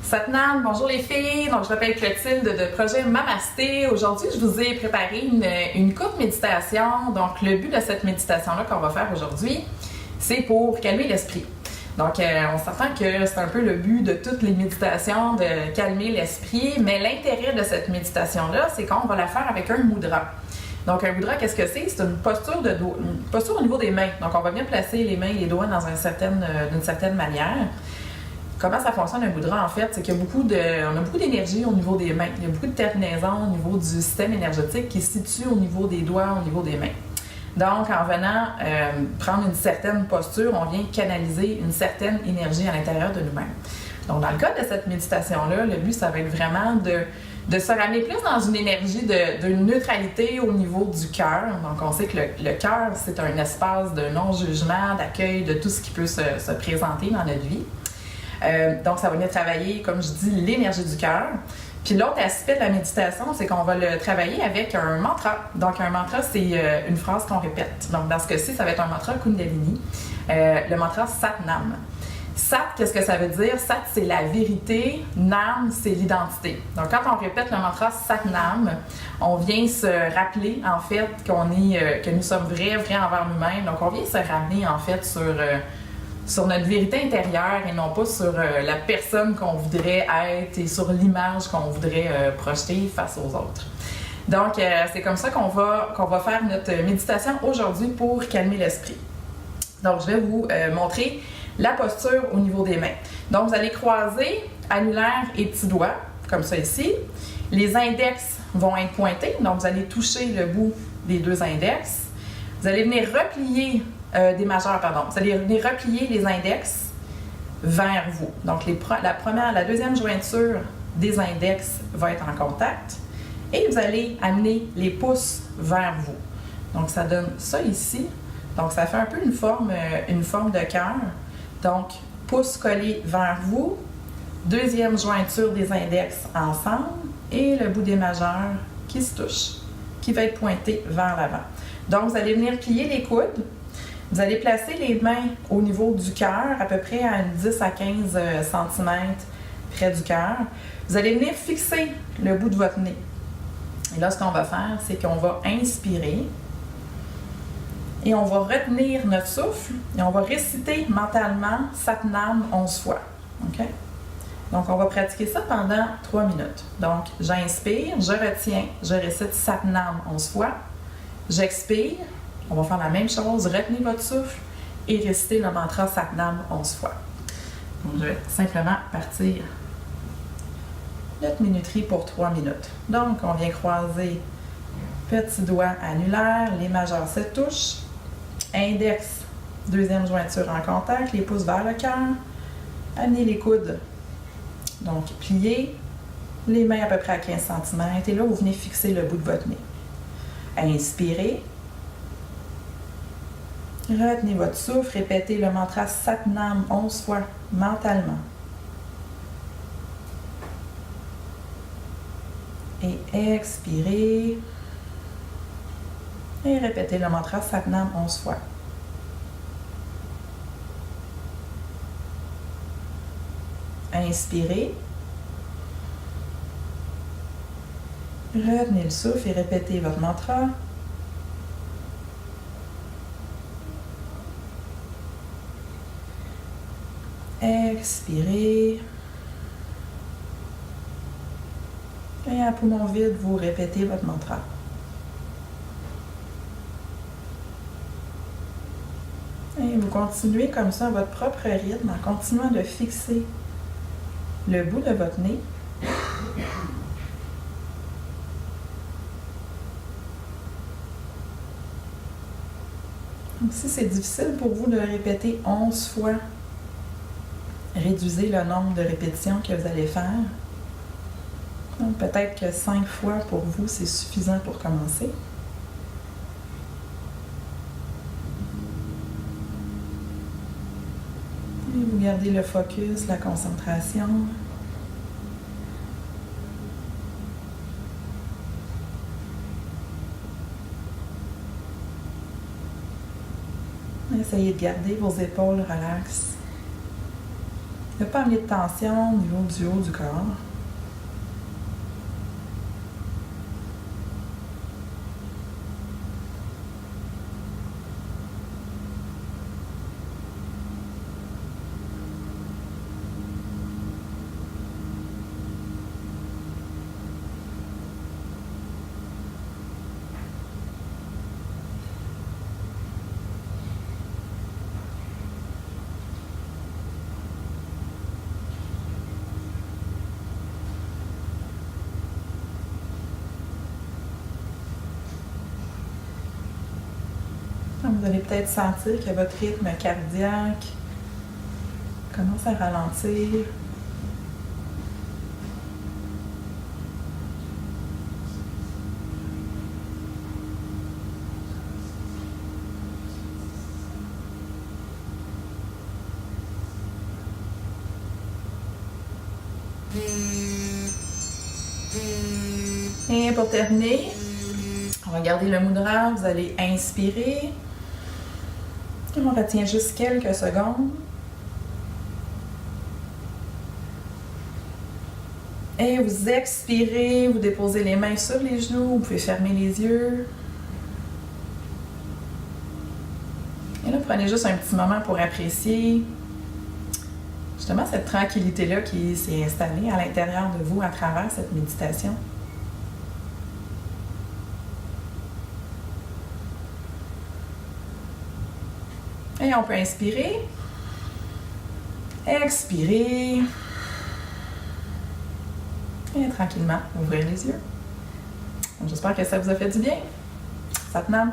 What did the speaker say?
Satnam, bonjour les filles. Donc, je m'appelle Clotilde de Projet Mamasté. Aujourd'hui, je vous ai préparé une courte méditation. Donc, le but de cette méditation-là qu'on va faire aujourd'hui, c'est pour calmer l'esprit. Donc, on s'entend que c'est un peu le but de toutes les méditations, de calmer l'esprit. Mais l'intérêt de cette méditation-là, c'est qu'on va la faire avec un mudra. Donc, un mudra, qu'est-ce que c'est? C'est une posture au niveau des mains. Donc, on va bien placer les mains et les doigts dans d'une certaine manière. Comment ça fonctionne un mudra, en fait? C'est qu'il y a on a beaucoup d'énergie au niveau des mains. Il y a beaucoup de terminaisons au niveau du système énergétique qui se situe au niveau des doigts, au niveau des mains. Donc, en venant prendre une certaine posture, on vient canaliser une certaine énergie à l'intérieur de nous-mêmes. Donc, dans le cas de cette méditation-là, le but, ça va être vraiment de se ramener plus dans une énergie de neutralité au niveau du cœur. Donc, on sait que le cœur, c'est un espace de non-jugement, d'accueil de tout ce qui peut se présenter dans notre vie. Donc, ça va venir travailler, comme je dis, l'énergie du cœur. Puis l'autre aspect de la méditation, c'est qu'on va le travailler avec un mantra. Donc, un mantra, c'est une phrase qu'on répète. Donc, dans ce cas-ci, ça va être un mantra Kundalini. Le mantra Satnam. Sat, qu'est-ce que ça veut dire? Sat, c'est la vérité. Nam, c'est l'identité. Donc, quand on répète le mantra Satnam, on vient se rappeler, en fait, que nous sommes vrais envers nous-mêmes. Donc, on vient se ramener, en fait, sur notre vérité intérieure et non pas sur la personne qu'on voudrait être et sur l'image qu'on voudrait projeter face aux autres. Donc, c'est comme ça qu'on va faire notre méditation aujourd'hui pour calmer l'esprit. Donc, je vais vous montrer la posture au niveau des mains. Donc, vous allez croiser annulaire et petits doigts, comme ça ici. Les index vont être pointés, donc vous allez toucher le bout des deux index. Vous allez venir replier des majeurs, pardon. Vous allez venir replier les index vers vous. Donc, la deuxième jointure des index va être en contact et vous allez amener les pouces vers vous. Donc, ça donne ça ici. Donc, ça fait un peu une forme de cœur. Donc, pouces collés vers vous, deuxième jointure des index ensemble et le bout des majeurs qui se touche, qui va être pointé vers l'avant. Donc, vous allez venir plier les coudes. Vous allez placer les mains au niveau du cœur, à peu près à 10 à 15 cm près du cœur. Vous allez venir fixer le bout de votre nez. Et là, ce qu'on va faire, c'est qu'on va inspirer et on va retenir notre souffle et on va réciter mentalement Satnam 11 fois. OK? Donc, on va pratiquer ça pendant 3 minutes. Donc, j'inspire, je retiens, je récite Satnam 11 fois. J'expire. On va faire la même chose, retenez votre souffle et récitez le mantra Satnam 11 fois. Donc, je vais simplement partir notre minuterie pour 3 minutes. Donc, on vient croiser petit doigt annulaire, les majeurs se touchent, index, deuxième jointure en contact, les pouces vers le cœur, amenez les coudes. Donc, pliez les mains à peu près à 15 cm et là, vous venez fixer le bout de votre nez. Inspirez. Retenez votre souffle, répétez le mantra Satnam 11 fois mentalement. Et expirez. Et répétez le mantra Satnam 11 fois. Inspirez. Retenez le souffle et répétez votre mantra. Expirez. Et à poumon vide, vous répétez votre mantra. Et vous continuez comme ça à votre propre rythme en continuant de fixer le bout de votre nez. Donc, si c'est difficile pour vous de répéter 11 fois, réduisez le nombre de répétitions que vous allez faire. Donc, peut-être que 5 fois pour vous, c'est suffisant pour commencer. Et vous gardez le focus, la concentration. Essayez de garder vos épaules relaxes. Ne pas amener de tension au niveau du haut du corps. Vous allez peut-être sentir que votre rythme cardiaque commence à ralentir. Et pour terminer, on va garder le mudra. Vous allez inspirer. Et on retient juste quelques secondes. Et vous expirez, vous déposez les mains sur les genoux, vous pouvez fermer les yeux. Et là, prenez juste un petit moment pour apprécier justement cette tranquillité-là qui s'est installée à l'intérieur de vous à travers cette méditation. Et on peut inspirer, expirer, et tranquillement ouvrir les yeux. J'espère que ça vous a fait du bien. Satnam.